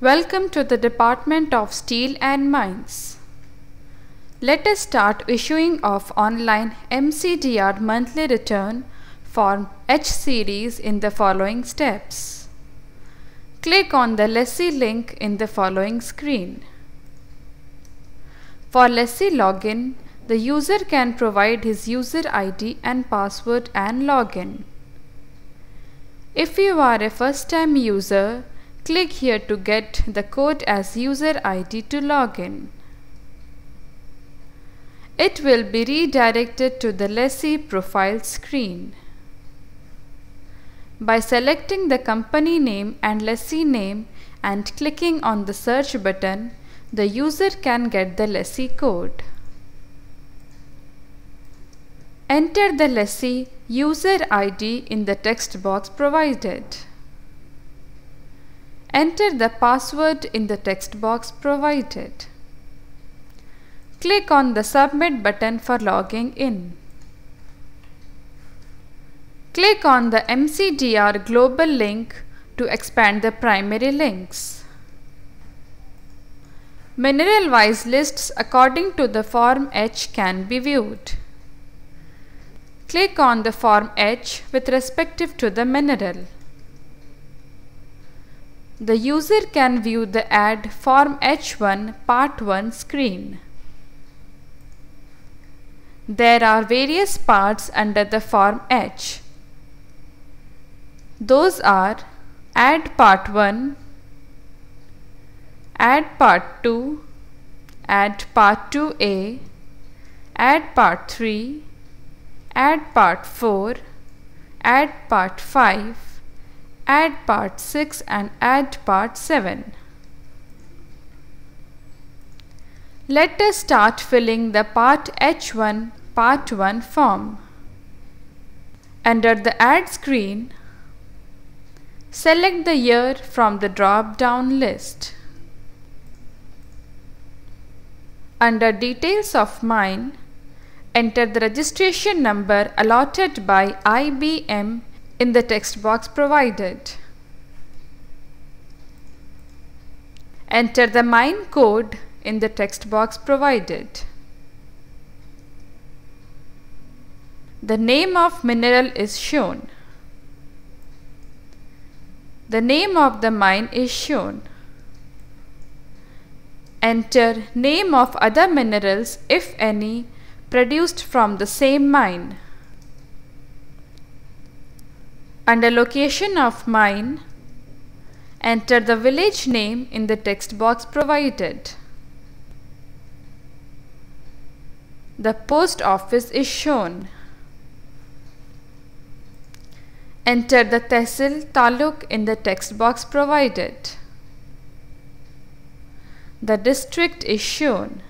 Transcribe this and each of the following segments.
Welcome to the Department of Steel and Mines. Let us start issuing of online MCDR monthly return Form H series in the following steps. Click on the lessee link in the following screen. For lessee login, the user can provide his user ID and password and login. If you are a first-time user, click here to get the code as user ID to login. It will be redirected to the lessee profile screen. By selecting the company name and lessee name and clicking on the search button, the user can get the lessee code. Enter the lessee user ID in the text box provided. Enter the password in the text box provided. Click on the Submit button for logging in. Click on the MCDR Global link to expand the primary links. Mineral-wise lists according to the Form H can be viewed. Click on the Form H with respective to the mineral. The user can view the Add Form H1 Part 1 screen. There are various parts under the Form H. Those are Add Part 1, Add Part 2, Add Part 2A, Add Part 3, Add Part 4, Add Part 5, Add Part 6 and Add Part 7. Let us start filling the Part H1 Part 1 form. Under the Add screen, select the year from the drop-down list. Under Details of Mine, enter the registration number allotted by IBM in the text box provided. Enter the mine code in the text box provided. The name of mineral is shown. The name of the mine is shown. Enter name of other minerals, if any, produced from the same mine. Under Location of Mine, enter the village name in the text box provided. The post office is shown. Enter the Tehsil Taluk in the text box provided. The district is shown.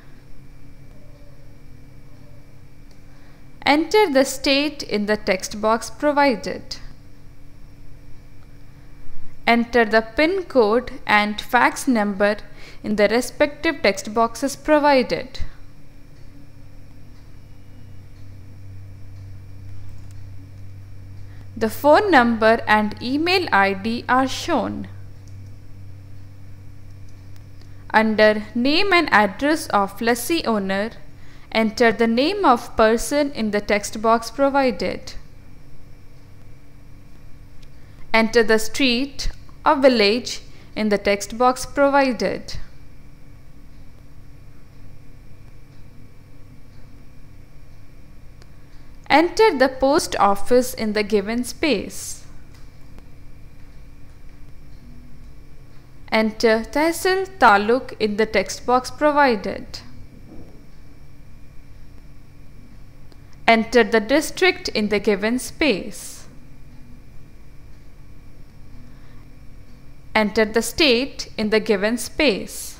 Enter the state in the text box provided. Enter the PIN code and fax number in the respective text boxes provided. The phone number and email ID are shown. Under Name and Address of Lessee Owner, enter the name of person in the text box provided. Enter the street or village in the text box provided. Enter the post office in the given space. Enter Tehsil Taluk in the text box provided. Enter the district in the given space. Enter the state in the given space.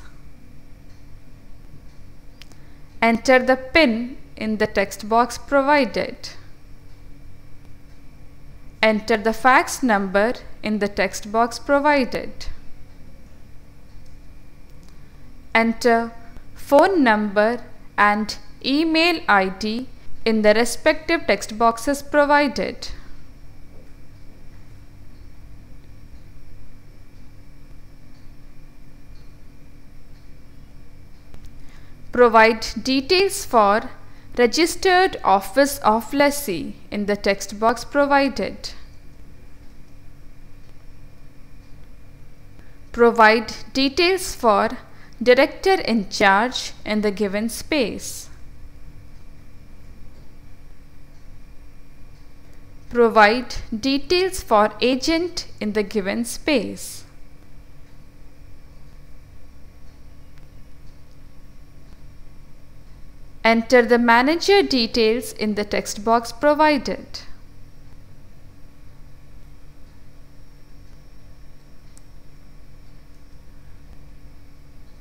Enter the PIN in the text box provided. Enter the fax number in the text box provided. Enter phone number and email ID in the respective text boxes provided. Provide details for registered office of lessee in the text box provided. Provide details for director in charge in the given space. Provide details for agent in the given space. Enter the manager details in the text box provided.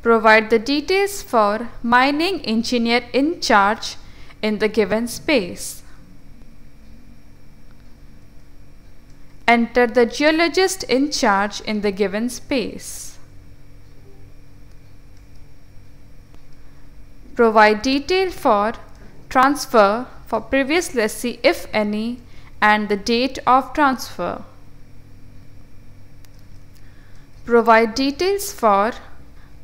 Provide the details for mining engineer in charge in the given space. Enter the geologist in charge in the given space. Provide detail for transfer for previous lessee if any and the date of transfer. Provide details for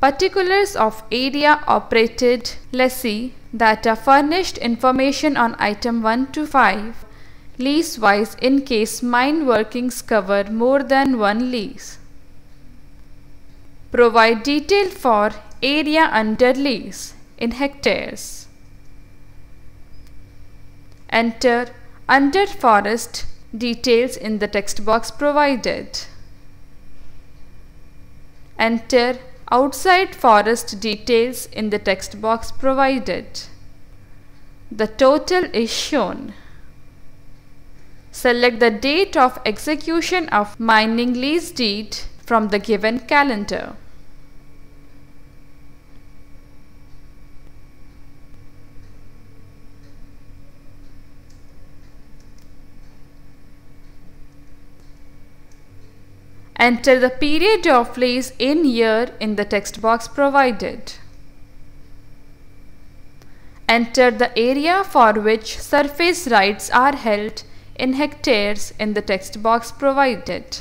particulars of area operated lessee that are furnished information on item 1 to 5 lease wise in case mine workings cover more than one lease. Provide detail for area under lease in hectares. Enter under forest details in the text box provided. Enter outside forest details in the text box provided. The total is shown. Select the date of execution of mining lease deed from the given calendar. Enter the period of lease in year in the text box provided. Enter the area for which surface rights are held in hectares in the text box provided.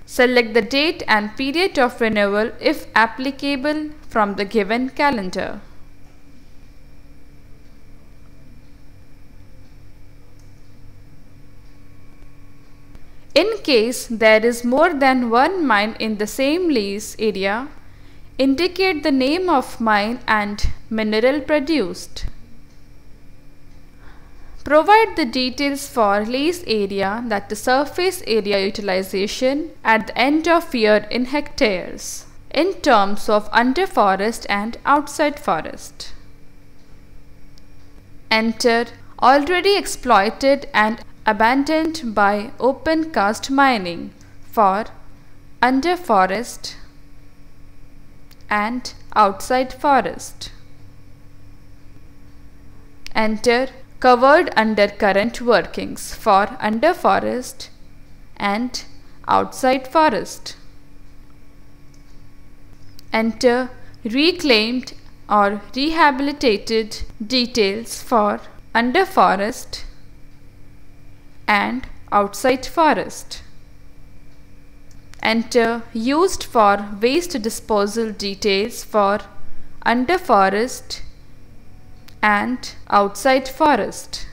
Select the date and period of renewal if applicable from the given calendar. In case there is more than one mine in the same lease area, indicate the name of mine and mineral produced. Provide the details for lease area, that is surface area utilization at the end of year in hectares, in terms of under forest and outside forest. Enter already exploited and abandoned by open cast mining for under forest and outside forest. Enter covered under current workings for under forest and outside forest. Enter reclaimed or rehabilitated details for under forest and outside forest. Enter used for waste disposal details for under forest and outside forest.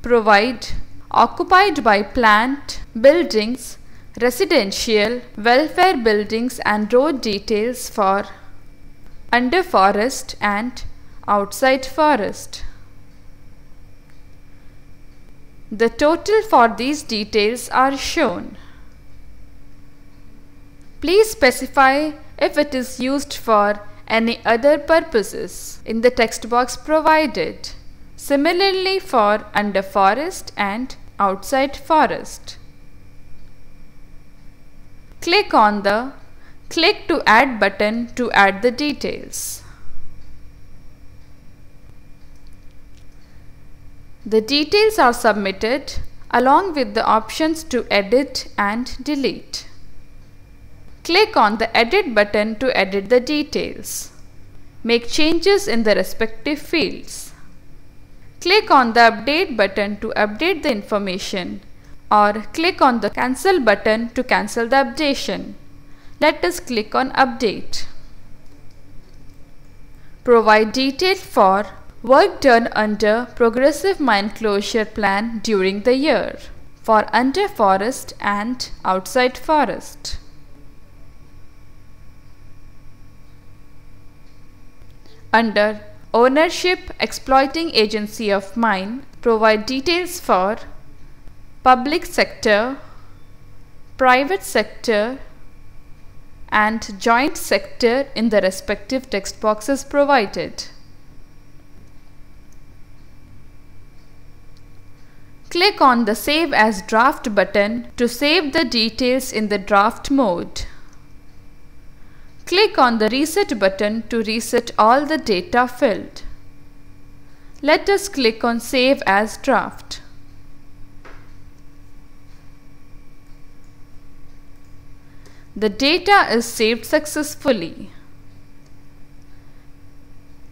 Provide occupied by plant, buildings, residential, welfare buildings and road details for under forest and outside forest. The total for these details are shown. Please specify if it is used for any other purposes in the text box provided. Similarly for under forest and outside forest. Click on the Click to Add button to add the details. The details are submitted along with the options to edit and delete. Click on the Edit button to edit the details. Make changes in the respective fields. Click on the Update button to update the information, or click on the Cancel button to cancel the updation. Let us click on Update. Provide detail for work done under Progressive Mine Closure Plan during the year, for under forest and outside forest. Under Ownership Exploiting Agency of Mine, provide details for public sector, private sector, and joint sector in the respective text boxes provided. Click on the Save as Draft button to save the details in the draft mode. Click on the Reset button to reset all the data filled. Let us click on Save as Draft. The data is saved successfully.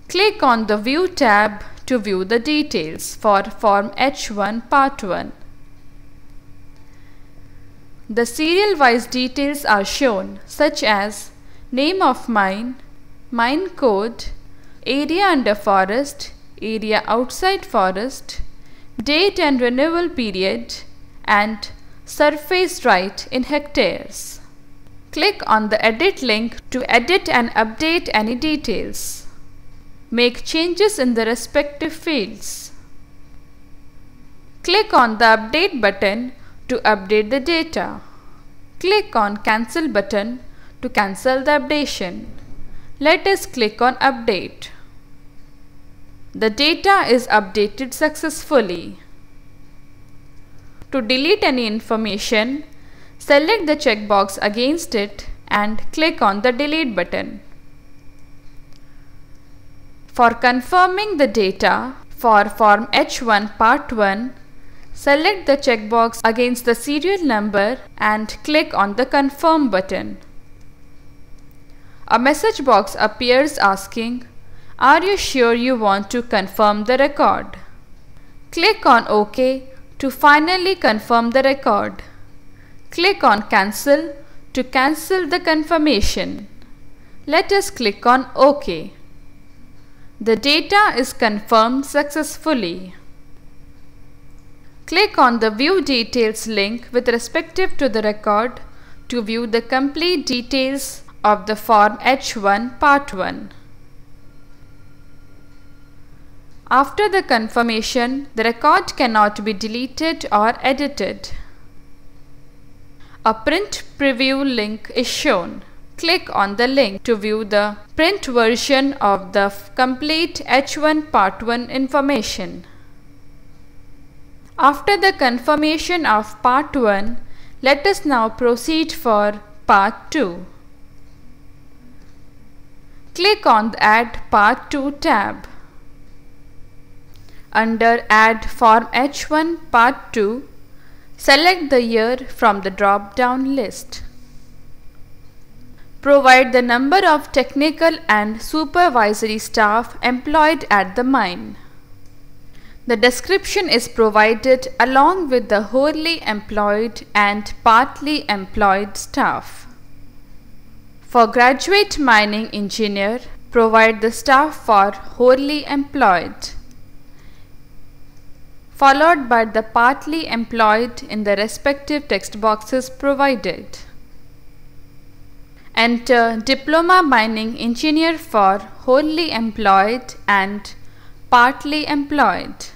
Click on the View tab to view the details for Form H1 Part 1. The serial-wise details are shown, such as name of mine, mine code, area under forest, area outside forest, date and renewal period, and surface right in hectares. Click on the Edit link to edit and update any details. Make changes in the respective fields. Click on the Update button to update the data. Click on Cancel button to cancel the updation. Let us click on Update. The data is updated successfully. To delete any information, select the checkbox against it and click on the Delete button. For confirming the data for Form H1 Part 1, select the checkbox against the serial number and click on the Confirm button. A message box appears asking, "Are you sure you want to confirm the record?" Click on OK to finally confirm the record. Click on Cancel to cancel the confirmation. Let us click on OK. The data is confirmed successfully. Click on the View Details link with respective to the record to view the complete details of the Form H1 Part 1. After the confirmation, the record cannot be deleted or edited. A print preview link is shown. Click on the link to view the print version of the complete H1 Part 1 information. After the confirmation of Part 1, let us now proceed for Part 2. Click on the Add Part 2 tab. Under Add Form H1 Part 2, select the year from the drop-down list. Provide the number of technical and supervisory staff employed at the mine. The description is provided along with the wholly employed and partly employed staff. For graduate mining engineer, provide the staff for wholly employed, followed by the partly employed in the respective text boxes provided. Enter Diploma Mining Engineer for wholly employed and partly employed.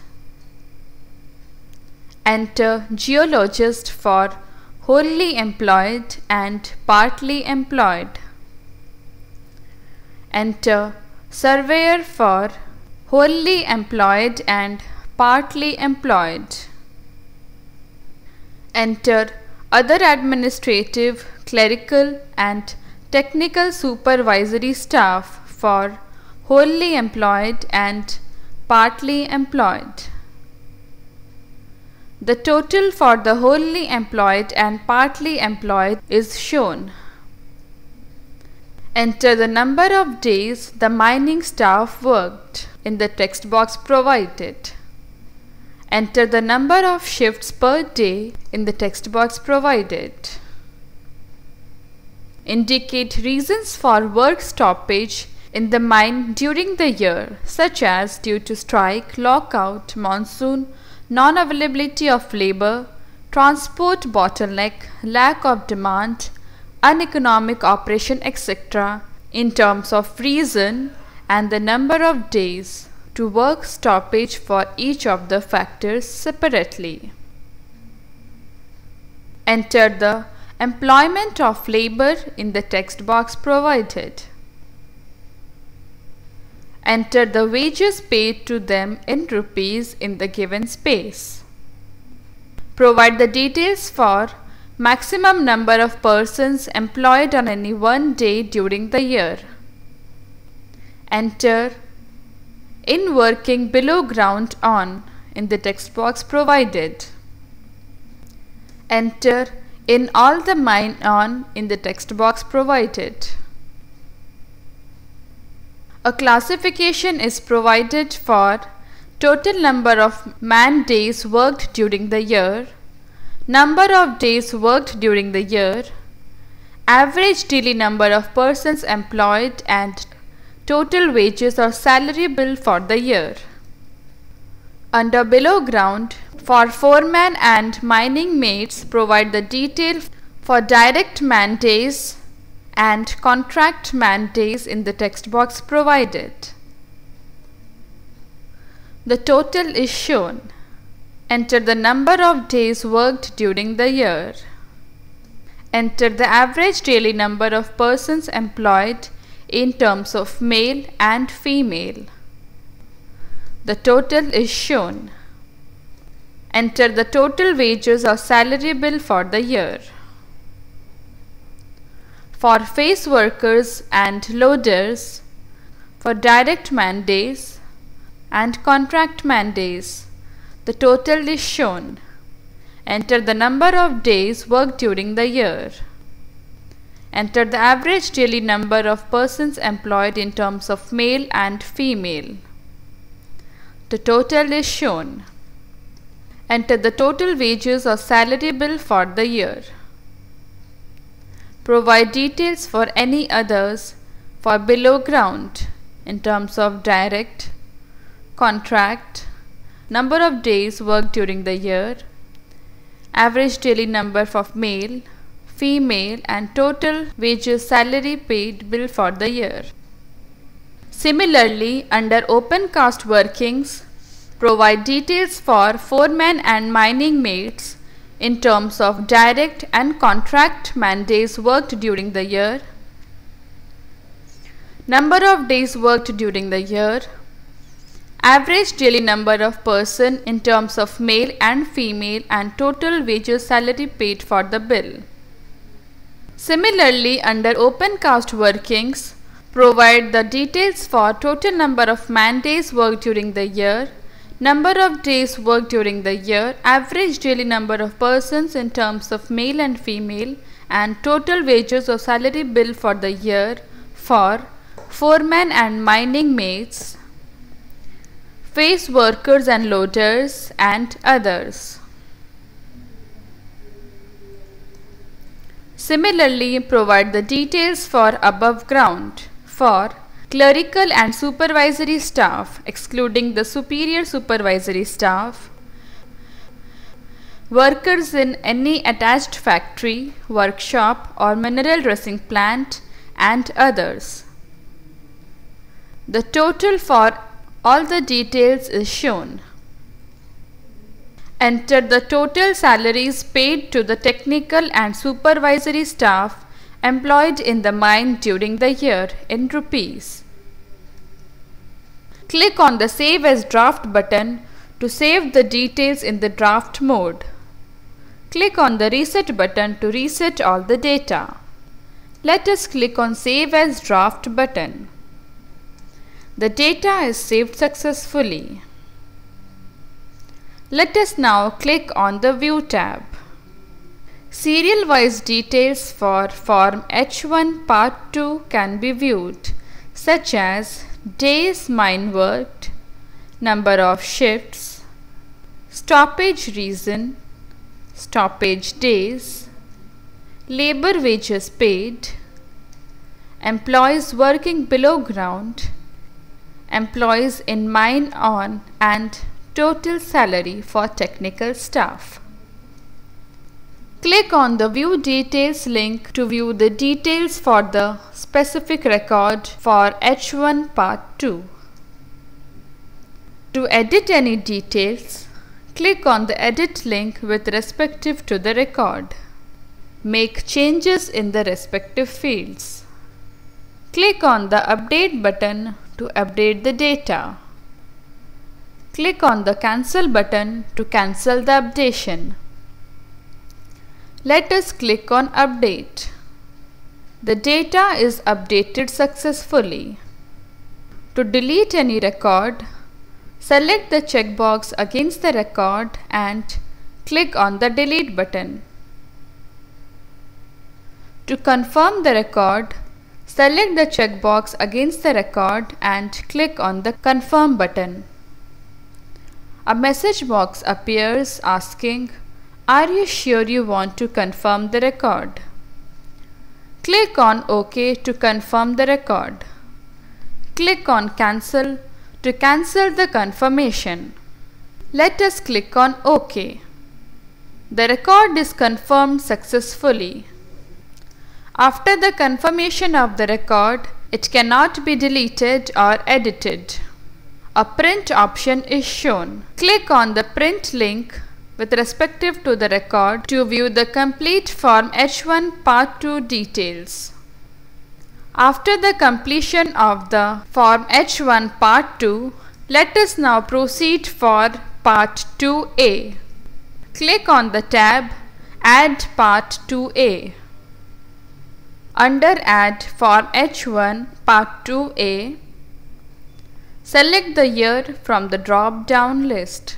Enter Geologist for wholly employed and partly employed. Enter Surveyor for wholly employed and partly employed. Enter Other administrative, clerical and technical supervisory staff for wholly employed and partly employed. The total for the wholly employed and partly employed is shown. Enter the number of days the mining staff worked in the text box provided. Enter the number of shifts per day in the text box provided. Indicate reasons for work stoppage in the mine during the year, such as due to strike, lockout, monsoon, non-availability of labor, transport bottleneck, lack of demand, uneconomic operation, etc., in terms of reason and the number of days to work stoppage for each of the factors separately. Enter the employment of labor in the text box provided. Enter the wages paid to them in rupees in the given space. Provide the details for maximum number of persons employed on any one day during the year. Enter in working below ground on in the text box provided. Enter in all the mine on in the text box provided. A classification is provided for total number of man days worked during the year, number of days worked during the year, average daily number of persons employed, and total wages or salary bill for the year. Under below ground, for foreman and mining mates, provide the detail for direct man days and contract man days in the text box provided. The total is shown. Enter the number of days worked during the year. Enter the average daily number of persons employed in terms of male and female. The total is shown. Enter the total wages or salary bill for the year. For face workers and loaders, for direct man days and contract man days, the total is shown. Enter the number of days worked during the year. Enter the average daily number of persons employed in terms of male and female. The total is shown. Enter the total wages or salary bill for the year. Provide details for any others for below ground in terms of direct, contract, number of days worked during the year, average daily number of male, female, and total wages salary paid bill for the year. Similarly, under open cast workings, provide details for foreman and mining mates in terms of direct and contract man days worked during the year, number of days worked during the year, average daily number of person in terms of male and female, and total wages salary paid for the bill. Similarly, under open cast workings, provide the details for total number of man days worked during the year, number of days worked during the year, average daily number of persons in terms of male and female, and total wages or salary bill for the year for foreman and mining mates, face workers and loaders, and others. Similarly, provide the details for above ground for clerical and supervisory staff, excluding the superior supervisory staff, workers in any attached factory, workshop, or mineral dressing plant, and others. The total for all the details is shown. Enter the total salaries paid to the technical and supervisory staff employed in the mine during the year in rupees. Click on the Save as Draft button to save the details in the draft mode. Click on the Reset button to reset all the data. Let us click on Save as Draft button. The data is saved successfully. Let us now click on the View tab. Serial-wise details for Form H1 Part 2 can be viewed, such as days mine worked, number of shifts, stoppage reason, stoppage days, labor wages paid, employees working below ground, employees in mine on, and total salary for technical staff. Click on the View Details link to view the details for the specific record for H1 Part 2. To edit any details, click on the Edit link with respective to the record. Make changes in the respective fields. Click on the Update button to update the data. Click on the Cancel button to cancel the updation. Let us click on Update. The data is updated successfully. To delete any record, select the checkbox against the record and click on the Delete button. To confirm the record, select the checkbox against the record and click on the Confirm button. A message box appears asking, "Are you sure you want to confirm the record?" Click on OK to confirm the record. Click on Cancel to cancel the confirmation. Let us click on OK. The record is confirmed successfully. After the confirmation of the record, it cannot be deleted or edited. A print option is shown. Click on the print link with respective to the record to view the complete Form H1 Part 2 details. After the completion of the Form H1 Part 2, let us now proceed for Part 2A. Click on the tab Add Part 2A. Under Add Form H1 Part 2A, select the year from the drop-down list.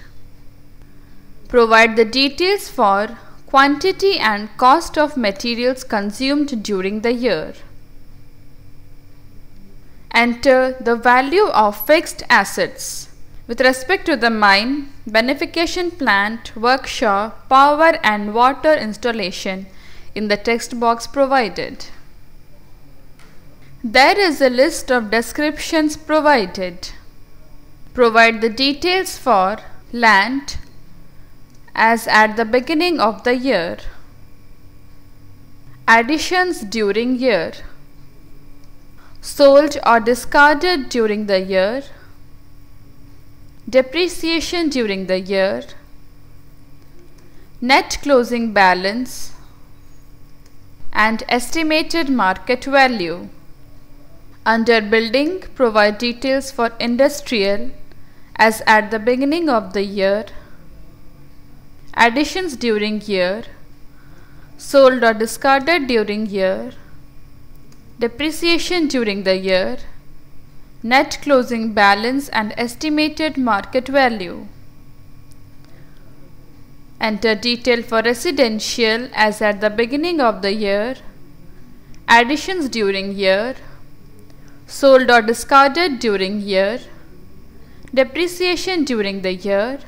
Provide the details for quantity and cost of materials consumed during the year. Enter the value of fixed assets with respect to the mine, beneficiation plant, workshop, power and water installation in the text box provided. There is a list of descriptions provided. Provide the details for land as at the beginning of the year, additions during year, sold or discarded during the year, depreciation during the year, net closing balance, and estimated market value. Under building, provide details for industrial as at the beginning of the year, additions during year, sold or discarded during year, depreciation during the year, net closing balance and estimated market value. Enter detail for residential as at the beginning of the year, additions during year, sold or discarded during year, depreciation during the year,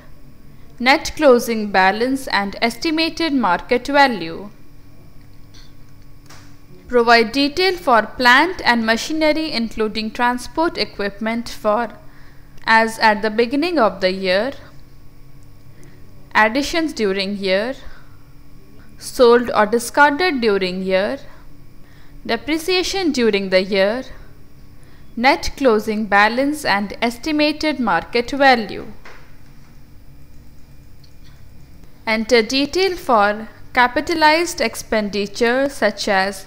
net closing balance and estimated market value. Provide detail for plant and machinery including transport equipment for as at the beginning of the year, additions during year, sold or discarded during year, depreciation during the year, net closing balance and estimated market value. Enter detail for capitalized expenditure such as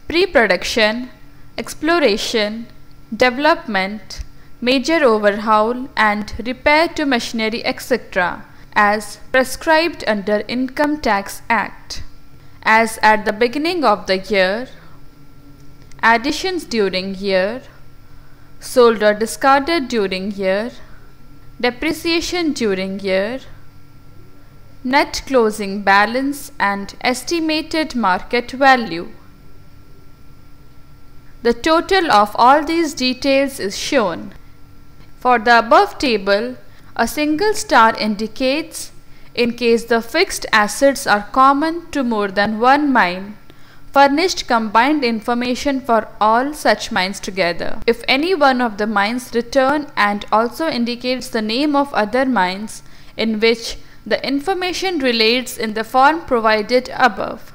pre-production, exploration, development, major overhaul and repair to machinery etc. as prescribed under Income Tax Act. As at the beginning of the year, additions during year, sold or discarded during year, depreciation during year, net closing balance and estimated market value. The total of all these details is shown. For the above table, a single star indicates in case the fixed assets are common to more than one mine. furnished combined information for all such mines together. If any one of the mines return and also indicates the name of other mines in which the information relates in the form provided above.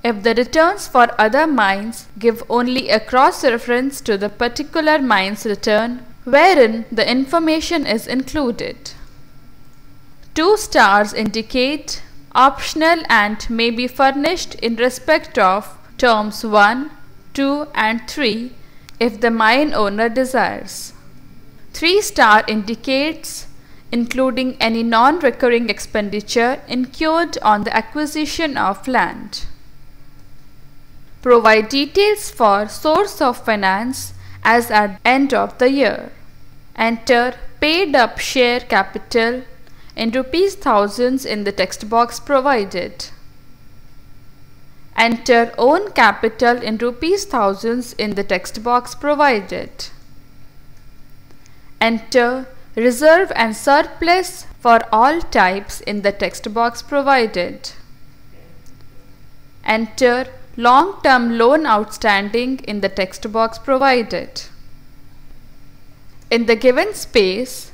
If the returns for other mines give only a cross-reference to the particular mine's return wherein the information is included. 2 stars indicate optional and may be furnished in respect of terms 1, 2 and 3 if the mine owner desires. 3 star indicates including any non-recurring expenditure incurred on the acquisition of land. Provide details for source of finance as at end of the year. Enter paid up share capital in rupees thousands in the text box provided. Enter own capital in rupees thousands in the text box provided. Enter reserve and surplus for all types in the text box provided. Enter long-term loan outstanding in the text box provided. In the given space,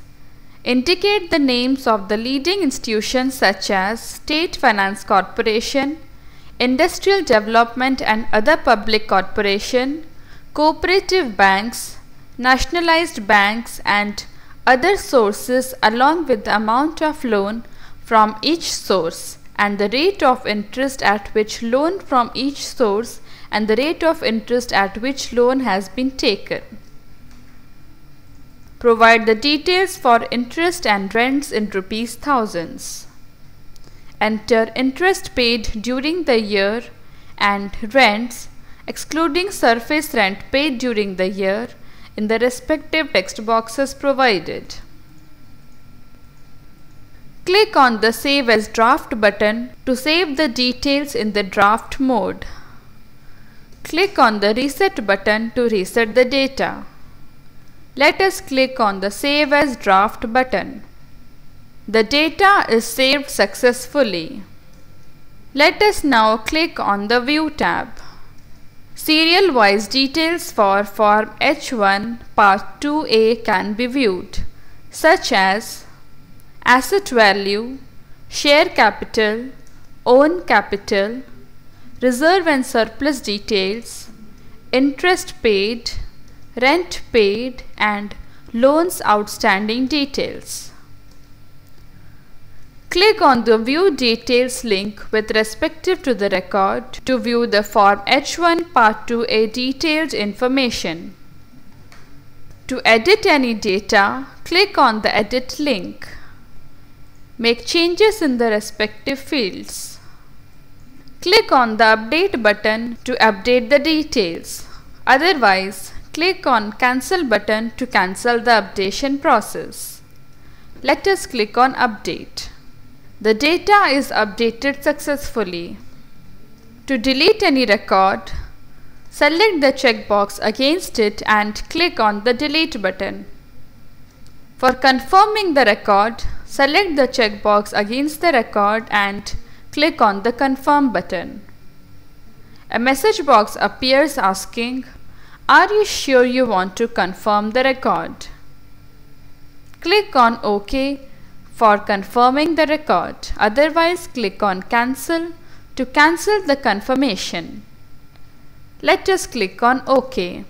indicate the names of the leading institutions such as State Finance Corporation, Industrial Development and other public corporation, cooperative banks, nationalized banks and other sources along with the amount of loan from each source and the rate of interest at which loan from each source and the rate of interest at which loan has been taken. Provide the details for interest and rents in rupees thousands. Enter interest paid during the year and rents excluding surface rent paid during the year in the respective text boxes provided. Click on the Save as Draft button to save the details in the draft mode. Click on the Reset button to reset the data. Let us click on the Save as Draft button. The data is saved successfully. Let us now click on the View tab. Serial-wise details for Form H1 Part 2A can be viewed, such as asset value, share capital, own capital, reserve and surplus details, interest paid, rent paid and loans outstanding details. Click on the View Details link with respective to the record to view the Form H1 Part 2A detailed information. To edit any data, click on the Edit link. Make changes in the respective fields. Click on the Update button to update the details. Otherwise, click on Cancel button to cancel the updation process. Let us click on Update. The data is updated successfully. To delete any record, select the checkbox against it and click on the Delete button. For confirming the record, select the checkbox against the record and click on the Confirm button. A message box appears asking, "Are you sure you want to confirm the record?" Click on OK for confirming the record. Otherwise, click on Cancel to cancel the confirmation. Let us click on OK.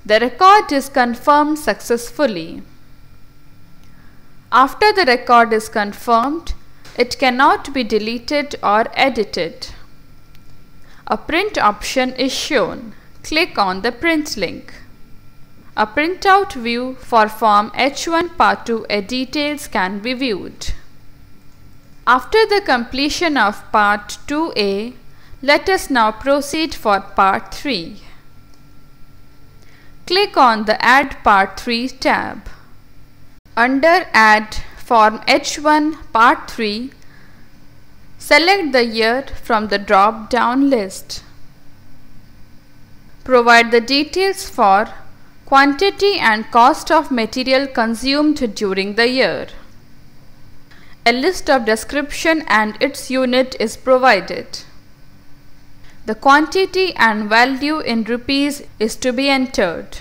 The record is confirmed successfully. After the record is confirmed, it cannot be deleted or edited. A print option is shown. Click on the Print link. A printout view for Form H1 Part 2A details can be viewed. After the completion of Part 2A, let us now proceed for Part 3. Click on the Add Part 3 tab. Under Add Form H1 Part 3, select the year from the drop-down list. Provide the details for quantity and cost of material consumed during the year. A list of description and its unit is provided. The quantity and value in rupees is to be entered.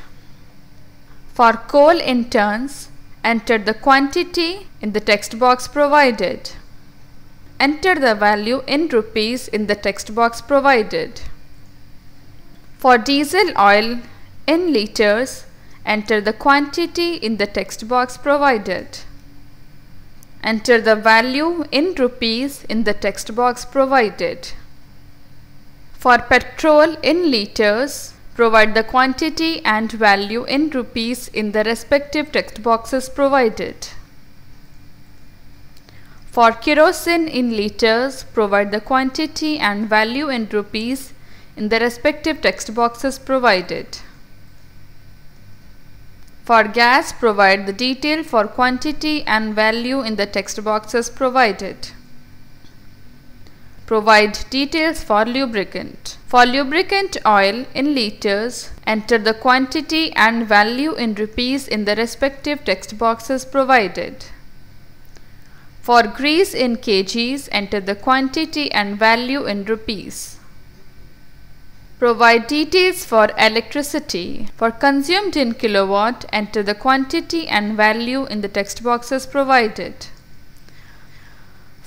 For coal in tons, enter the quantity in the text box provided. Enter the value in rupees in the text box provided. For diesel oil in liters, enter the quantity in the text box provided. Enter the value in rupees in the text box provided. For petrol in liters, provide the quantity and value in rupees in the respective text boxes provided. For kerosene in liters, provide the quantity and value in rupees in the respective text boxes provided. For gas, provide the detail for quantity and value in the text boxes provided. Provide details for lubricant. For lubricant oil in liters, enter the quantity and value in rupees in the respective text boxes provided. For grease in kgs, enter the quantity and value in rupees. Provide details for electricity. For consumed in kilowatt, enter the quantity and value in the text boxes provided.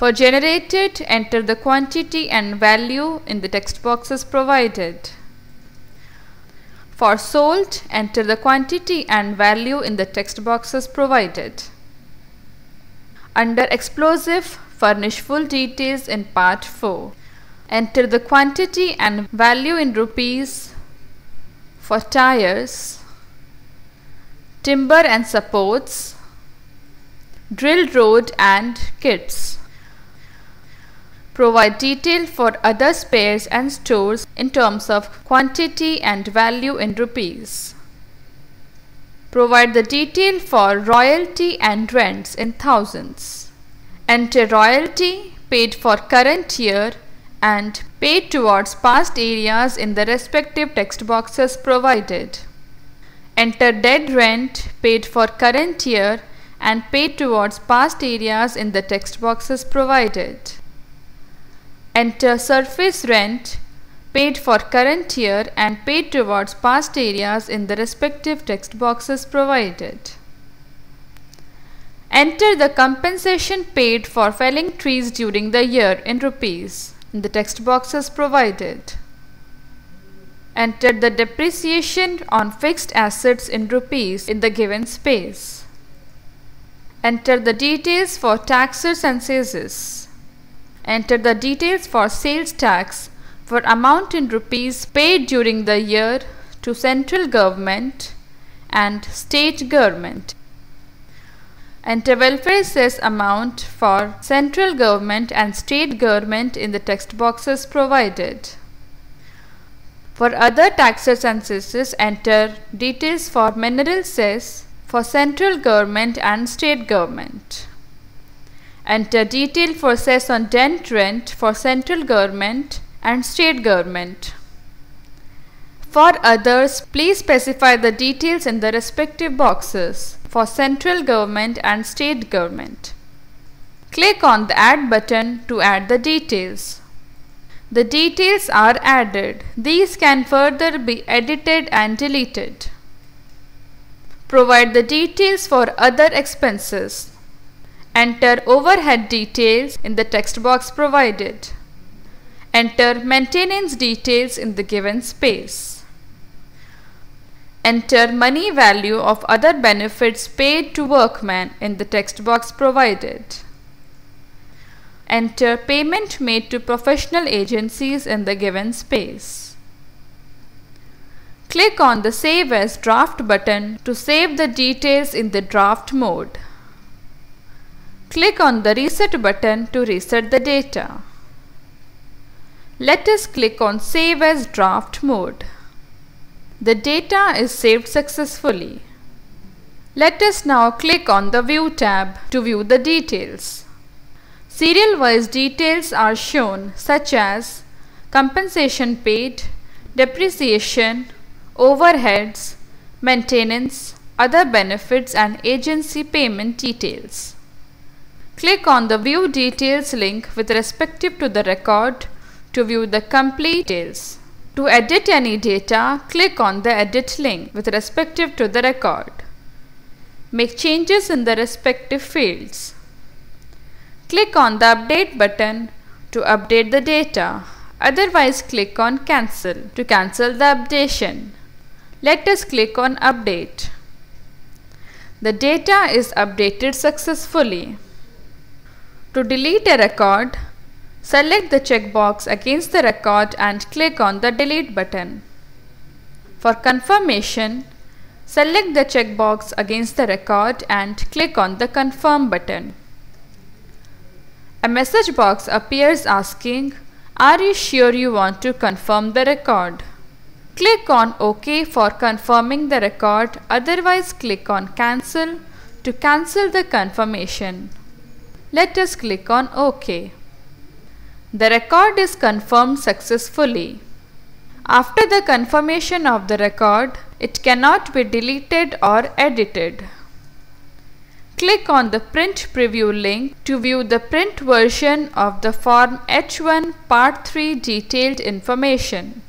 For generated, enter the quantity and value in the text boxes provided. For sold, enter the quantity and value in the text boxes provided. Under explosive, furnish full details in part 4. Enter the quantity and value in rupees for tires, timber and supports, drill road and kits. Provide detail for other spares and stores in terms of quantity and value in rupees. Provide the detail for royalty and rents in thousands. Enter royalty paid for current year and paid towards past areas in the respective text boxes provided. Enter dead rent paid for current year and paid towards past areas in the text boxes provided. Enter surface rent paid for current year and paid towards past areas in the respective text boxes provided. Enter the compensation paid for felling trees during the year in rupees in the text boxes provided. Enter the depreciation on fixed assets in rupees in the given space. Enter the details for taxes and cesses. Enter the details for sales tax for amount in rupees paid during the year to central government and state government. Enter welfare cess amount for central government and state government in the text boxes provided. For other taxes and cesses, enter details for mineral cess for central government and state government. Enter detail for cess on dent rent for central government and state government. For others, please specify the details in the respective boxes for central government and state government. Click on the Add button to add the details. The details are added. These can further be edited and deleted. Provide the details for other expenses. Enter overhead details in the text box provided. Enter maintenance details in the given space. Enter money value of other benefits paid to workmen in the text box provided. Enter payment made to professional agencies in the given space. Click on the Save as Draft button to save the details in the draft mode. Click on the Reset button to reset the data. Let us click on Save as Draft mode. The data is saved successfully. Let us now click on the View tab to view the details. Serial-wise details are shown such as compensation paid, depreciation, overheads, maintenance, other benefits and agency payment details. Click on the View Details link with respect to the record to view the complete details. To edit any data, click on the edit link with respective to the record. Make changes in the respective fields. Click on the update button to update the data. Otherwise, click on cancel to cancel the updation. Let us click on update. The data is updated successfully. To delete a record, select the checkbox against the record and click on the delete button. For confirmation, select the checkbox against the record and click on the confirm button. A message box appears asking, "Are you sure you want to confirm the record?" Click on OK for confirming the record, otherwise click on cancel to cancel the confirmation. Let us click on OK. The record is confirmed successfully. After the confirmation of the record, it cannot be deleted or edited. Click on the print preview link to view the print version of the Form H1 Part 3 detailed information.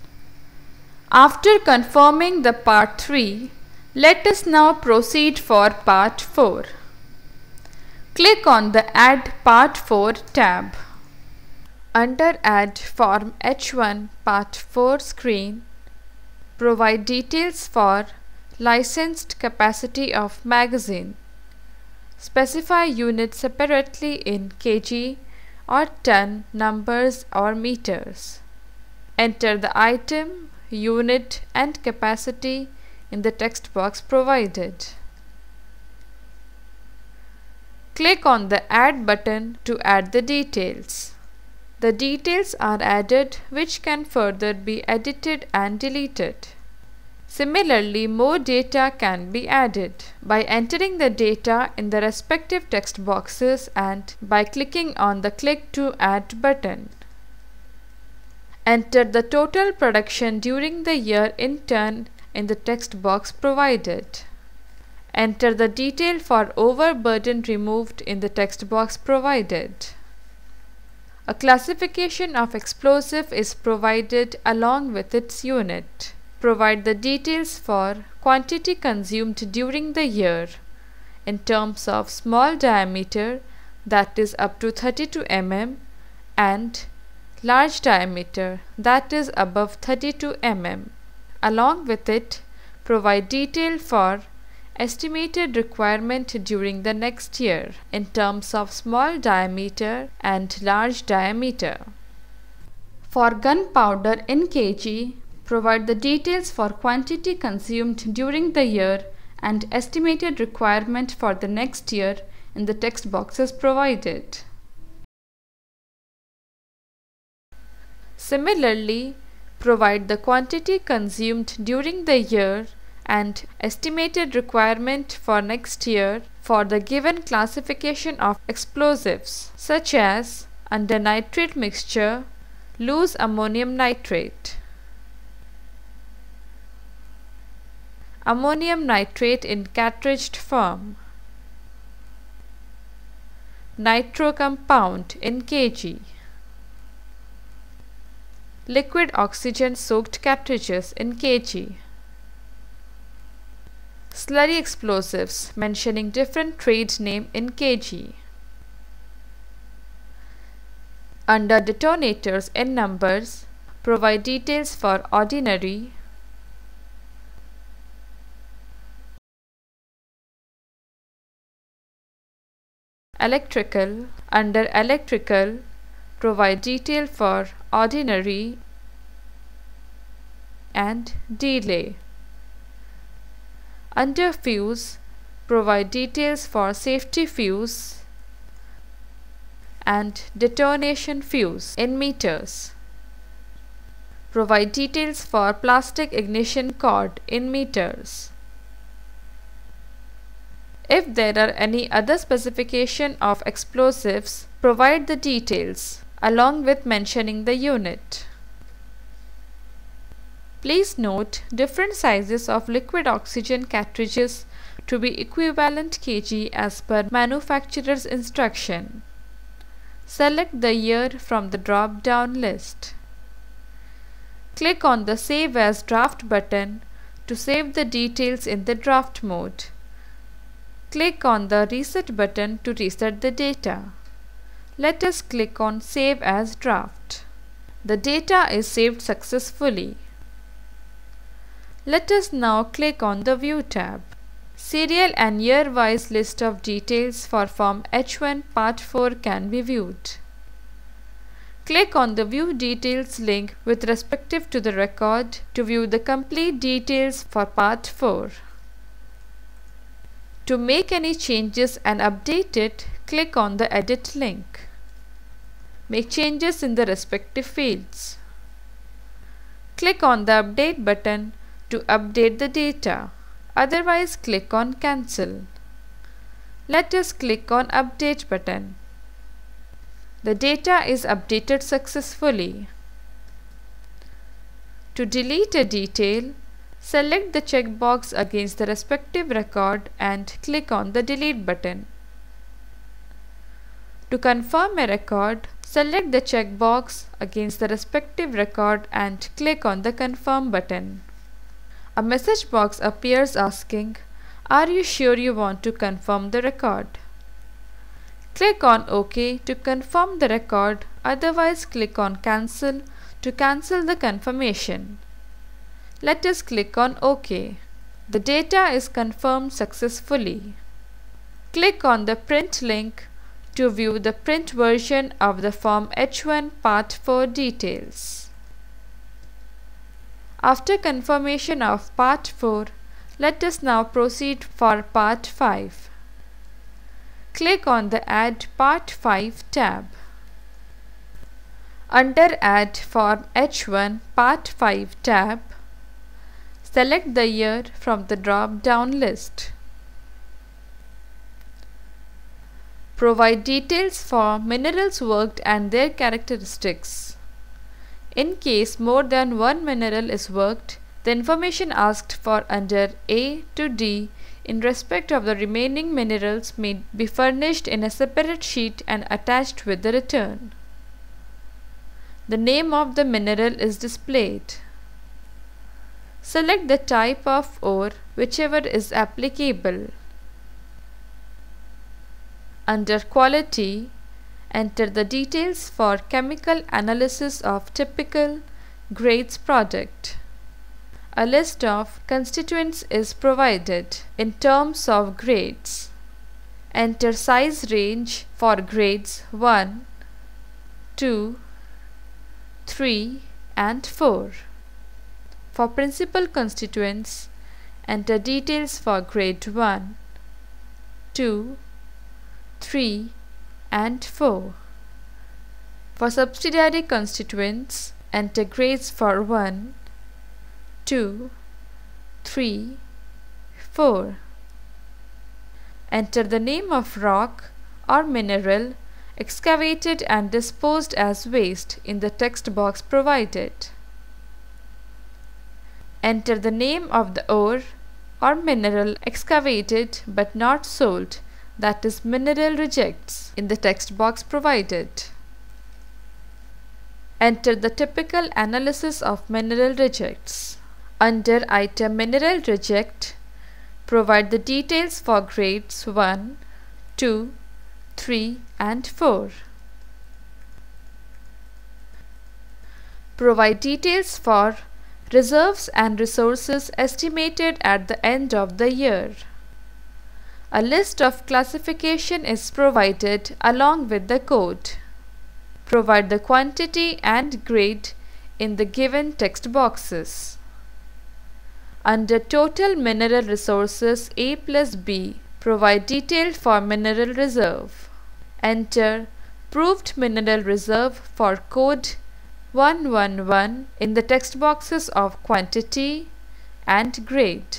After confirming the Part 3, let us now proceed for Part 4. Click on the Add Part 4 tab. Under Add Form H1 Part 4 screen, provide details for licensed capacity of magazine. Specify units separately in kg or ton, numbers or meters. Enter the item, unit and capacity in the text box provided. Click on the Add button to add the details. The details are added which can further be edited and deleted. Similarly, more data can be added by entering the data in the respective text boxes and by clicking on the Click to Add button. Enter the total production during the year in ton in the text box provided. Enter the detail for overburden removed in the text box provided. A classification of explosive is provided along with its unit. Provide the details for quantity consumed during the year in terms of small diameter, that is up to 32 mm, and large diameter, that is above 32 mm. Along with it, provide detail for estimated requirement during the next year in terms of small diameter and large diameter. For gunpowder in kg, provide the details for quantity consumed during the year and estimated requirement for the next year in the text boxes provided. Similarly, provide the quantity consumed during the year and estimated requirement for next year for the given classification of explosives, such as under nitrate mixture, loose ammonium nitrate, ammonium nitrate in cartridged form, nitro compound in kg, liquid oxygen soaked cartridges in kg. Slurry explosives mentioning different trade name in kg. Under detonators in numbers, provide details for ordinary, electrical. Under electrical, provide detail for ordinary and delay. Under fuse, provide details for safety fuse and detonation fuse in meters. Provide details for plastic ignition cord in meters. If there are any other specification of explosives, provide the details along with mentioning the unit. Please note different sizes of liquid oxygen cartridges to be equivalent kg as per manufacturer's instruction. Select the year from the drop-down list. Click on the Save as Draft button to save the details in the draft mode. Click on the Reset button to reset the data. Let us click on Save as Draft. The data is saved successfully. Let us now click on the View tab. Serial and year-wise list of details for Form H1 Part 4 can be viewed. Click on the View Details link with respective to the record to view the complete details for Part 4. To make any changes and update it, click on the Edit link. Make changes in the respective fields. Click on the Update button to update the data. Otherwise, click on Cancel. Let us click on Update button. The data is updated successfully. To delete a detail, select the checkbox against the respective record and click on the Delete button. To confirm a record, select the checkbox against the respective record and click on the Confirm button. A message box appears asking, "Are you sure you want to confirm the record?" Click on OK to confirm the record, otherwise click on Cancel to cancel the confirmation. Let us click on OK. The data is confirmed successfully. Click on the Print link to view the print version of the Form H1 Part 4 details. After confirmation of Part 4, let us now proceed for Part 5. Click on the Add Part 5 tab. Under Add Form H1 Part 5 tab, select the year from the drop-down list. Provide details for minerals worked and their characteristics. In case more than one mineral is worked, the information asked for under A to D in respect of the remaining minerals may be furnished in a separate sheet and attached with the return. The name of the mineral is displayed. Select the type of ore, whichever is applicable. Under Quality, enter the details for chemical analysis of typical grades product. A list of constituents is provided in terms of grades. Enter size range for grades 1, 2, 3 and 4. For principal constituents, enter details for grade 1, 2, 3 and 4. For subsidiary constituents, enter grades for 1, 2, 3, 4. Enter the name of rock or mineral excavated and disposed as waste in the text box provided. Enter the name of the ore or mineral excavated but not sold, that is mineral rejects, in the text box provided. Enter the typical analysis of mineral rejects. Under item Mineral Reject, provide the details for grades 1, 2, 3 and 4. Provide details for reserves and resources estimated at the end of the year. A list of classification is provided along with the code. Provide the quantity and grade in the given text boxes. Under Total Mineral Resources A plus B, provide detail for mineral reserve. Enter Proved Mineral Reserve for code 111 in the text boxes of quantity and grade.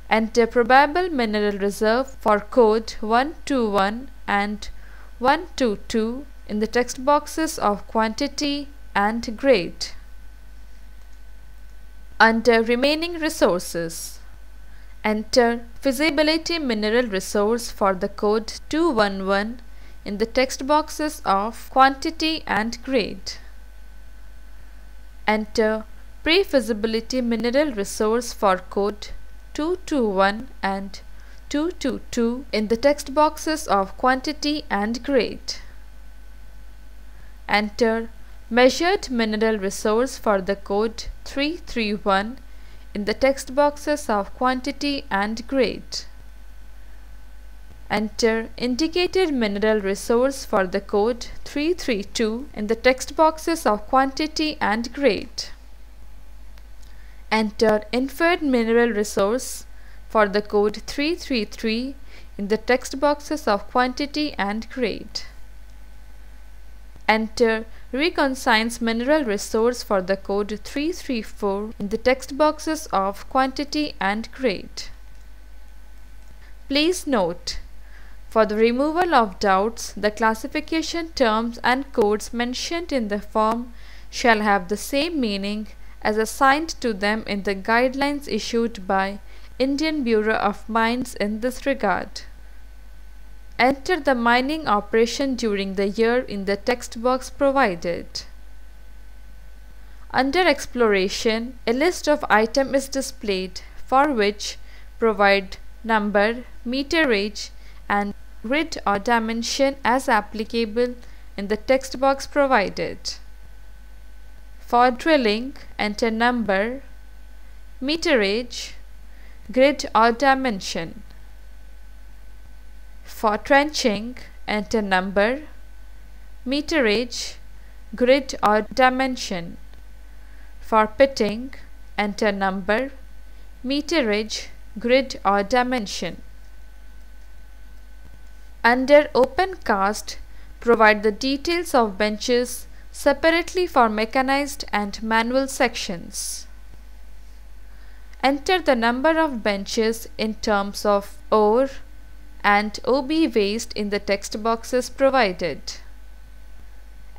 Enter Probable Mineral Reserve for code 121 and 122 in the text boxes of quantity and grade. Under Remaining Resources, enter Feasibility Mineral Resource for the code 211 in the text boxes of quantity and grade. Enter pre-feasibility mineral resource for code 221 and 222 in the text boxes of quantity and grade. Enter measured mineral resource for the code 331 in the text boxes of quantity and grade. Enter indicated mineral resource for the code 332 in the text boxes of quantity and grade. Enter inferred mineral resource for the code 333 in the text boxes of quantity and grade. Enter reconnaissance mineral resource for the code 334 in the text boxes of quantity and grade. Please note, for the removal of doubts, the classification terms and codes mentioned in the form shall have the same meaning as assigned to them in the guidelines issued by Indian Bureau of Mines in this regard. Enter the mining operation during the year in the text box provided. Under exploration, a list of items is displayed for which provide number, meterage and grid or dimension as applicable in the text box provided. For drilling, enter number, meterage, grid or dimension. For trenching, enter number, meterage, grid or dimension. For pitting, enter number, meterage, grid or dimension. Under open cast, provide the details of benches separately for mechanized and manual sections. Enter the number of benches in terms of ore and OB waste in the text boxes provided.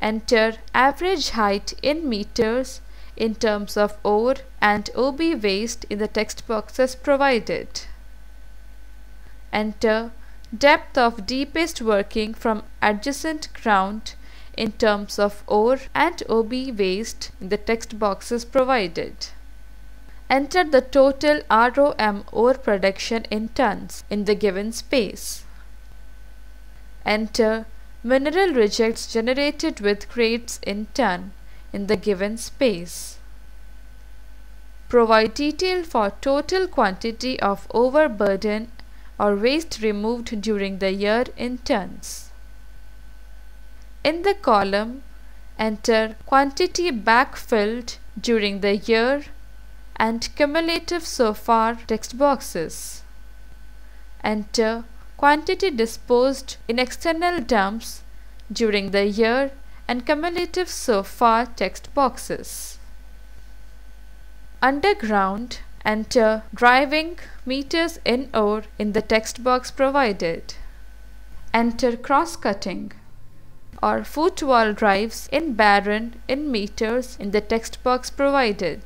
Enter average height in meters in terms of ore and OB waste in the text boxes provided. Enter depth of deepest working from adjacent ground in terms of ore and OB waste in the text boxes provided. Enter the total ROM ore production in tons in the given space. Enter mineral rejects generated with grades in ton in the given space. Provide detail for total quantity of overburden or waste removed during the year in tons. In the column, enter quantity backfilled during the year and cumulative so far text boxes. Enter quantity disposed in external dumps during the year and cumulative so far text boxes. Underground, enter driving meters in ore in the text box provided. Enter cross-cutting or footwall drives in barren in meters in the text box provided.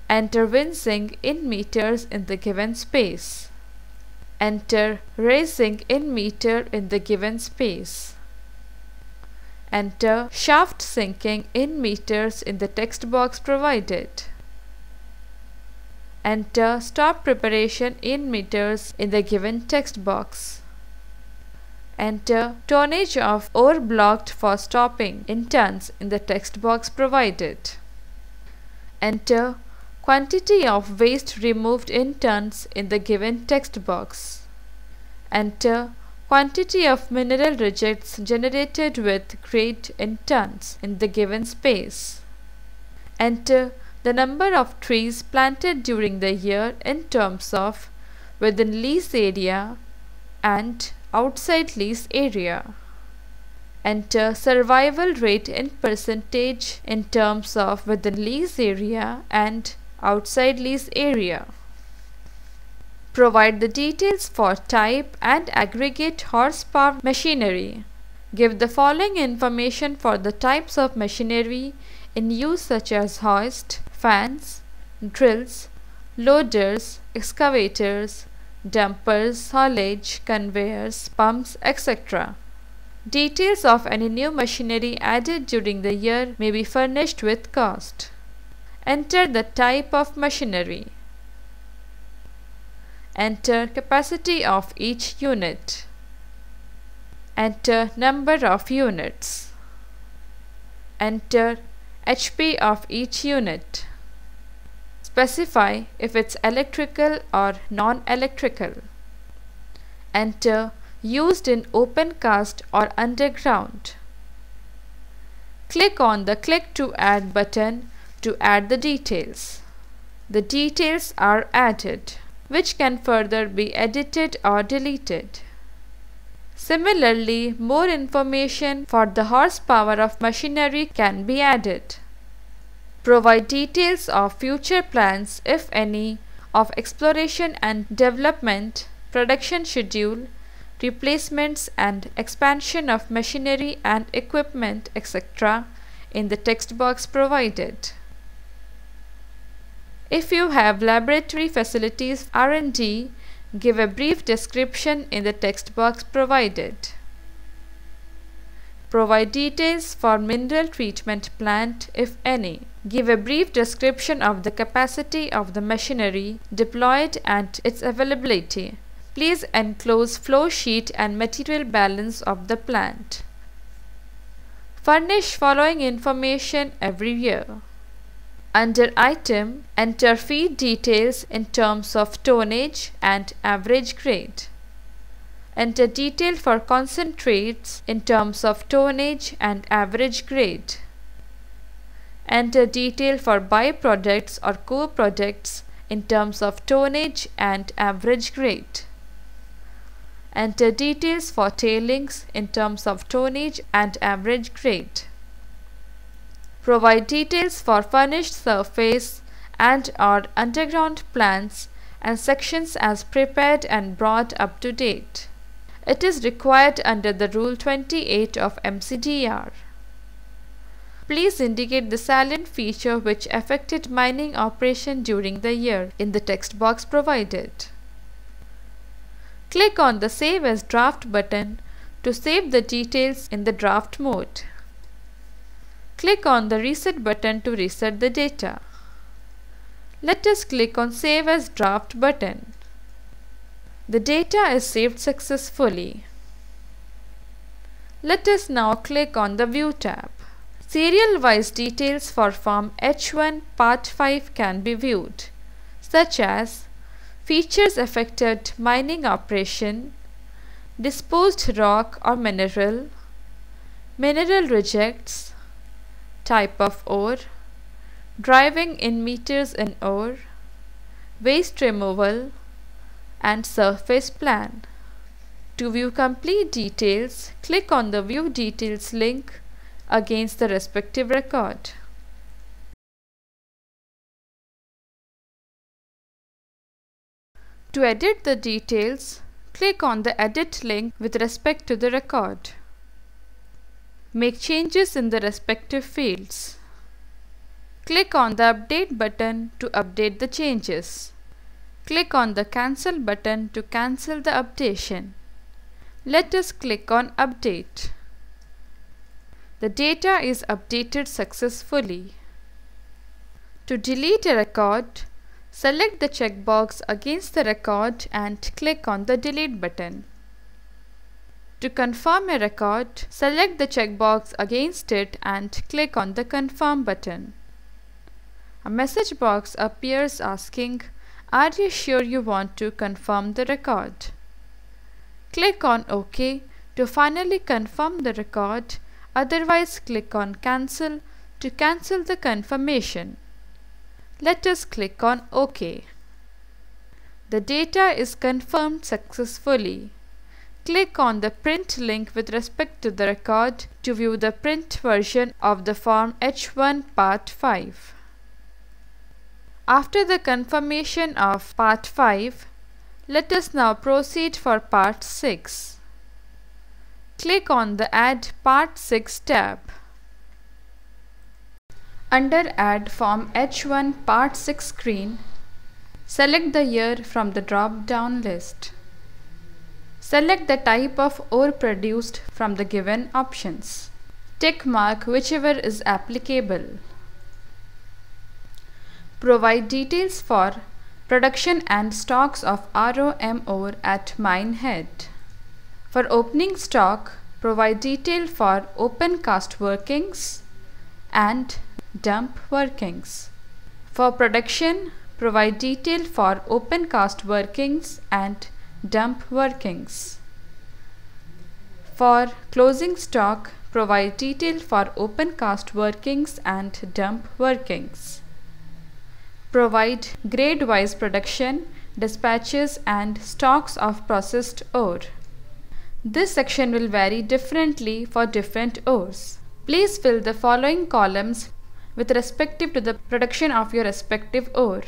Enter wincing in meters in the given space. Enter raising in meter in the given space. Enter shaft sinking in meters in the text box provided. Enter stop preparation in meters in the given text box. Enter tonnage of ore blocked for stopping in tons in the text box provided. Enter quantity of waste removed in tons in the given text box. Enter quantity of mineral rejects generated with grade in tons in the given space. Enter the number of trees planted during the year in terms of within lease area and outside lease area. Enter survival rate in percentage in terms of within lease area and outside lease area. Provide the details for type and aggregate horsepower machinery. Give the following information for the types of machinery in use such as hoist, fans, drills, loaders, excavators, dumpers, haulage, conveyors, pumps, etc. Details of any new machinery added during the year may be furnished with cost. Enter the type of machinery. Enter capacity of each unit. Enter number of units. Enter HP of each unit. Specify if it's electrical or non-electrical. Enter used in open cast or underground. Click on the Click to Add button to add the details. The details are added, which can further be edited or deleted. Similarly, more information for the horsepower of machinery can be added. Provide details of future plans, if any, of exploration and development, production schedule, replacements and expansion of machinery and equipment, etc. in the text box provided. If you have laboratory facilities R&D, give a brief description in the text box provided. Provide details for mineral treatment plant, if any. Give a brief description of the capacity of the machinery deployed and its availability. Please enclose flow sheet and material balance of the plant. Furnish following information every year. Under Item, enter feed details in terms of tonnage and average grade. Enter detail for concentrates in terms of tonnage and average grade. Enter detail for byproducts or co-products in terms of tonnage and average grade. Enter details for tailings in terms of tonnage and average grade. Provide details for furnished surface and/or underground plans and sections as prepared and brought up to date. It is required under the Rule 28 of MCDR. Please indicate the salient feature which affected mining operation during the year in the text box provided. Click on the Save as Draft button to save the details in the draft mode. Click on the Reset button to reset the data. Let us click on Save as Draft button. The data is saved successfully. Let us now click on the View tab. Serial-wise details for Form H1 Part 5 can be viewed, such as features affected mining operation, disposed rock or mineral, mineral rejects, type of ore, driving in meters in ore, waste removal, and surface plan. To view complete details, click on the View Details link against the respective record. To edit the details, click on the Edit link with respect to the record. Make changes in the respective fields. Click on the Update button to update the changes. Click on the Cancel button to cancel the updation. Let us click on Update. The data is updated successfully. To delete a record, select the checkbox against the record and click on the Delete button. To confirm a record, select the checkbox against it and click on the Confirm button. A message box appears asking, "Are you sure you want to confirm the record?" Click on OK to finally confirm the record, otherwise click on Cancel to cancel the confirmation. Let us click on OK. The data is confirmed successfully. Click on the Print link with respect to the record to view the print version of the Form H1 Part 5. After the confirmation of Part 5, let us now proceed for Part 6. Click on the Add Part 6 tab. Under Add Form H1 Part 6 screen, select the year from the drop-down list. Select the type of ore produced from the given options. Tick mark whichever is applicable. Provide details for production and stocks of ROM ore at mine head. For opening stock, provide detail for open cast workings and dump workings. For production, provide detail for open cast workings and dump workings. For closing stock, provide detail for open cast workings and dump workings. Provide grade-wise production, dispatches and stocks of processed ore. This section will vary differently for different ores. Please fill the following columns with respective to the production of your respective ore.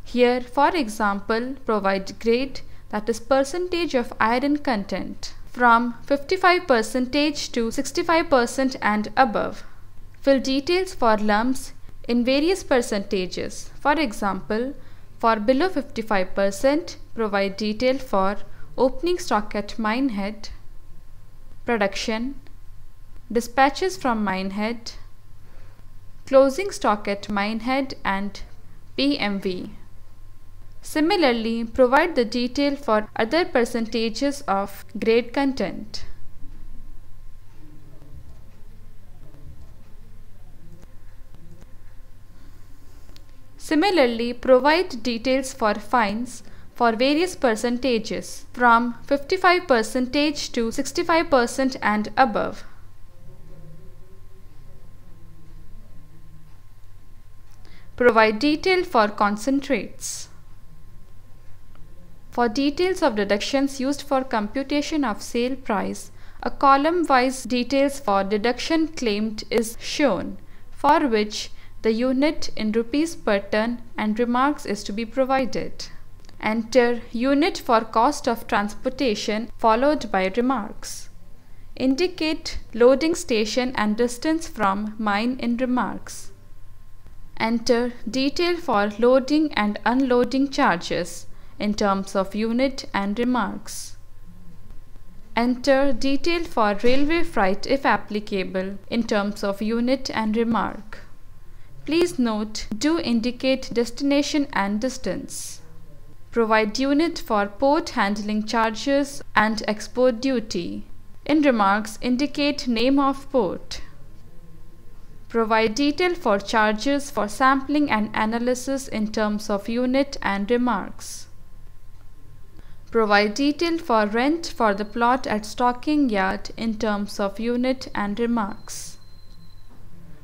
Here, for example, provide grade, that is percentage of iron content, from 55% to 65% and above. Fill details for lumps in various percentages. For example, for below 55%, provide detail for opening stock at mine head, production, dispatches from mine head, closing stock at mine head and PMV. Similarly, provide the detail for other percentages of grade content. Similarly, provide details for fines for various percentages from 55% to 65% and above. Provide detail for concentrates. For details of deductions used for computation of sale price, a column-wise details for deduction claimed is shown, for which the unit in rupees per ton and remarks is to be provided. Enter unit for cost of transportation followed by remarks. Indicate loading station and distance from mine in remarks. Enter detail for loading and unloading charges in terms of unit and remarks. Enter detail for railway freight if applicable in terms of unit and remark. Please note, do indicate destination and distance. Provide unit for port handling charges and export duty. In remarks, indicate name of port. Provide detail for charges for sampling and analysis in terms of unit and remarks. Provide detail for rent for the plot at stocking yard in terms of unit and remarks.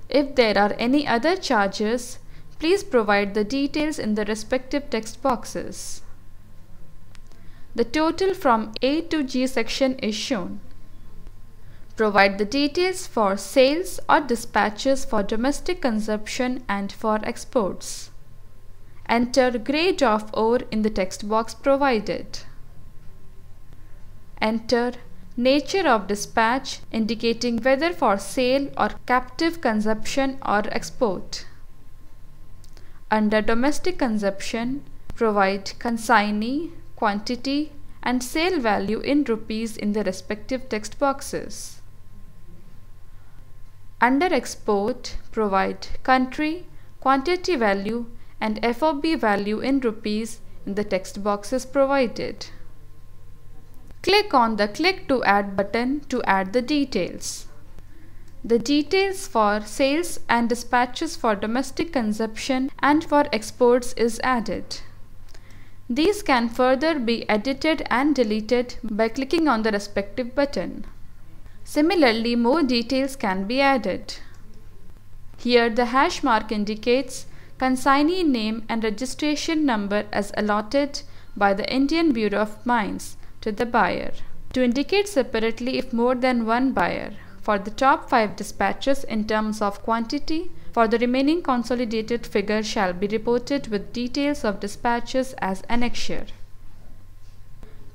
If there are any other charges, please provide the details in the respective text boxes. The total from A to G section is shown. Provide the details for sales or dispatches for domestic consumption and for exports. Enter grade of ore in the text box provided. Enter nature of dispatch, indicating whether for sale or captive consumption or export. Under domestic consumption, provide consignee, quantity and sale value in rupees in the respective text boxes. Under export, provide country, quantity value and FOB value in rupees in the text boxes provided. Click on the Click to Add button to add the details. The details for sales and dispatches for domestic consumption and for exports is added. These can further be edited and deleted by clicking on the respective button. Similarly, more details can be added. Here the hash mark indicates consignee name and registration number as allotted by the Indian Bureau of Mines to the buyer. To indicate separately if more than one buyer. For the top 5 dispatches in terms of quantity, for the remaining consolidated figure shall be reported with details of dispatches as annexure.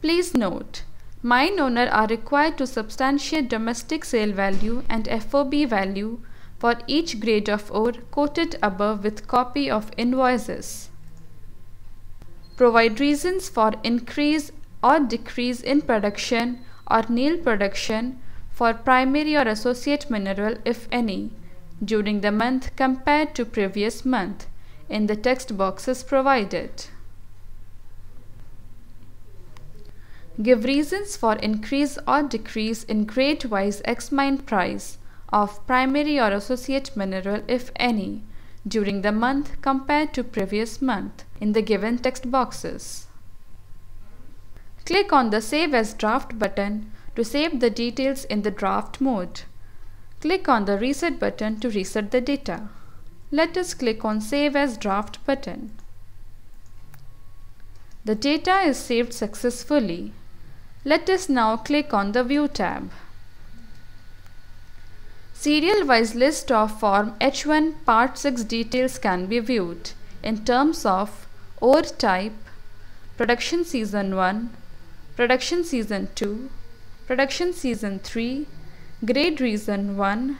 Please note, mine owner are required to substantiate domestic sale value and FOB value for each grade of ore quoted above with copy of invoices. Provide reasons for increase or decrease in production or nil production for primary or associate mineral, if any, during the month compared to previous month in the text boxes provided. Give reasons for increase or decrease in grade-wise ex-mine price of primary or associate mineral, if any, during the month compared to previous month in the given text boxes. Click on the Save as Draft button to save the details in the draft mode. Click on the Reset button to reset the data. Let us click on Save as Draft button. The data is saved successfully. Let us now click on the View tab. Serial-wise list of Form H1 Part 6 details can be viewed in terms of ore type, Production Season 1, Production Season 2, Production Season 3, Grade Reason 1,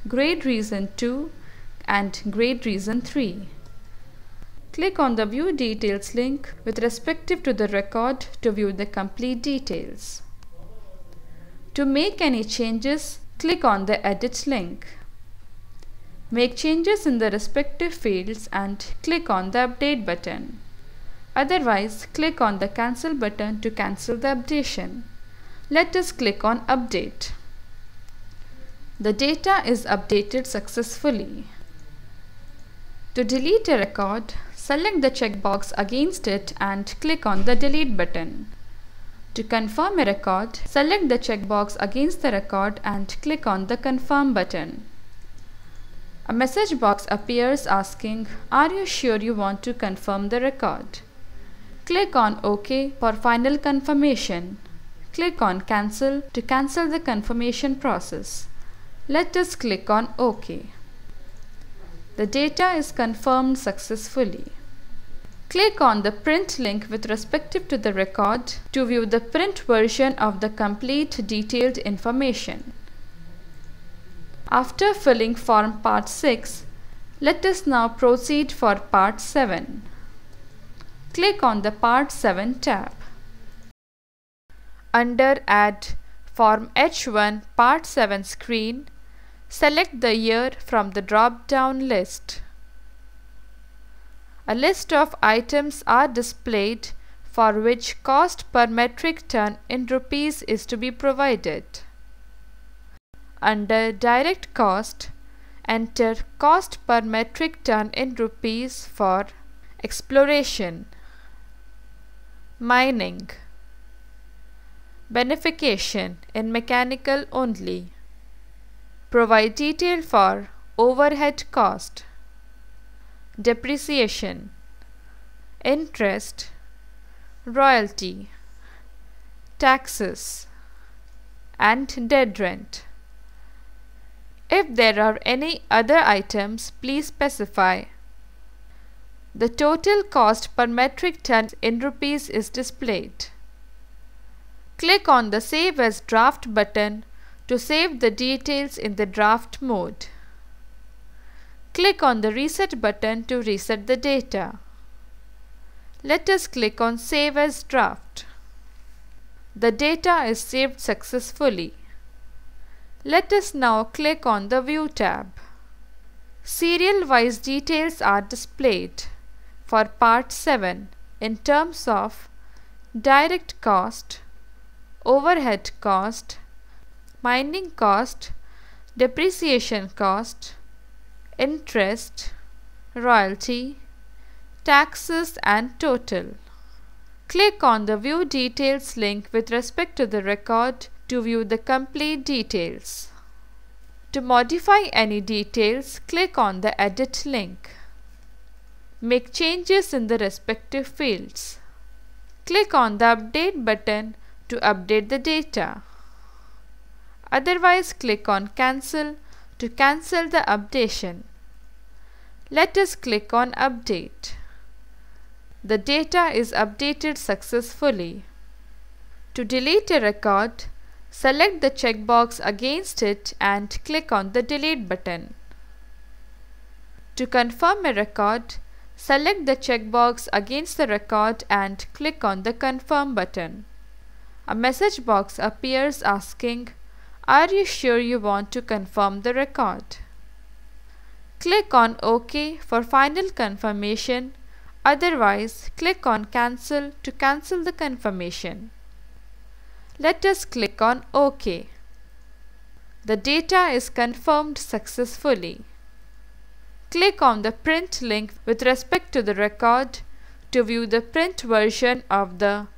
Grade Reason 2 and Grade Reason 3. Click on the View Details link with respective to the record to view the complete details. To make any changes, click on the Edit link. Make changes in the respective fields and click on the Update button. Otherwise, click on the Cancel button to cancel the updation. Let us click on Update. The data is updated successfully. To delete a record, select the checkbox against it and click on the Delete button. To confirm a record, select the checkbox against the record and click on the Confirm button. A message box appears asking, "Are you sure you want to confirm the record?" Click on OK for final confirmation. Click on Cancel to cancel the confirmation process. Let us click on OK. The data is confirmed successfully. Click on the Print link with respective to the record to view the print version of the complete detailed information. After filling Form Part 6, let us now proceed for Part 7. Click on the Part 7 tab. Under Add Form H1 Part 7 screen, select the year from the drop-down list. A list of items are displayed for which cost per metric ton in rupees is to be provided. Under Direct Cost, enter cost per metric ton in rupees for exploration, mining, beneficiation in mechanical only. Provide detail for overhead cost, depreciation, interest, royalty, taxes, and dead rent. If there are any other items, please specify. The total cost per metric ton in rupees is displayed. Click on the Save as Draft button to save the details in the draft mode. Click on the Reset button to reset the data. Let us click on Save as Draft. The data is saved successfully. Let us now click on the View tab. Serial-wise details are displayed for Part 7 in terms of direct cost, overhead cost, mining cost, depreciation cost, interest, royalty, taxes and total. Click on the View Details link with respect to the record to view the complete details. To modify any details, click on the Edit link. Make changes in the respective fields. Click on the Update button to update the data. Otherwise, click on Cancel to cancel the updation. Let us click on Update. The data is updated successfully. To delete a record, select the checkbox against it and click on the Delete button. To confirm a record, select the checkbox against the record and click on the Confirm button. A message box appears asking, "Are you sure you want to confirm the record?" Click on OK for final confirmation, otherwise click on Cancel to cancel the confirmation. Let us click on OK. The data is confirmed successfully. Click on the print link with respect to the record to view the print version of the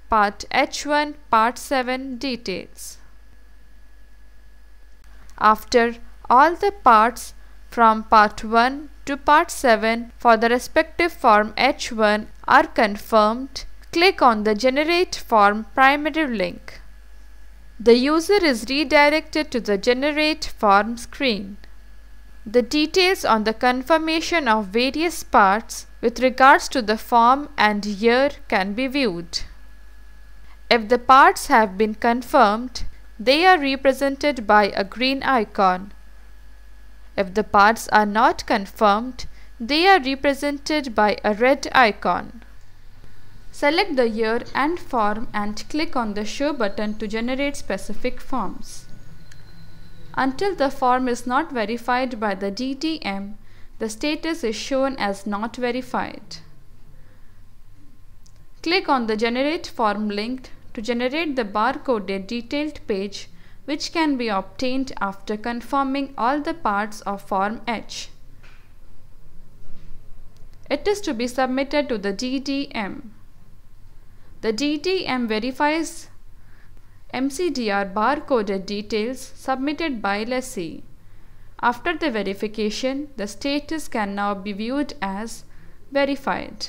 Part H1 Part 7 details. After all the parts from Part 1 to Part 7 for the respective Form H1 are confirmed, click on the Generate Form primary link. The user is redirected to the Generate Form screen. The details on the confirmation of various parts with regards to the form and year can be viewed. If the parts have been confirmed, they are represented by a green icon. If the parts are not confirmed, they are represented by a red icon. Select the year and form and click on the Show button to generate specific forms. Until the form is not verified by the DTM, the status is shown as not verified. Click on the Generate Form link to generate the barcoded detailed page, which can be obtained after confirming all the parts of Form H. It is to be submitted to the DTM. The DTM verifies MCDR barcoded details submitted by lessee. After the verification, the status can now be viewed as verified.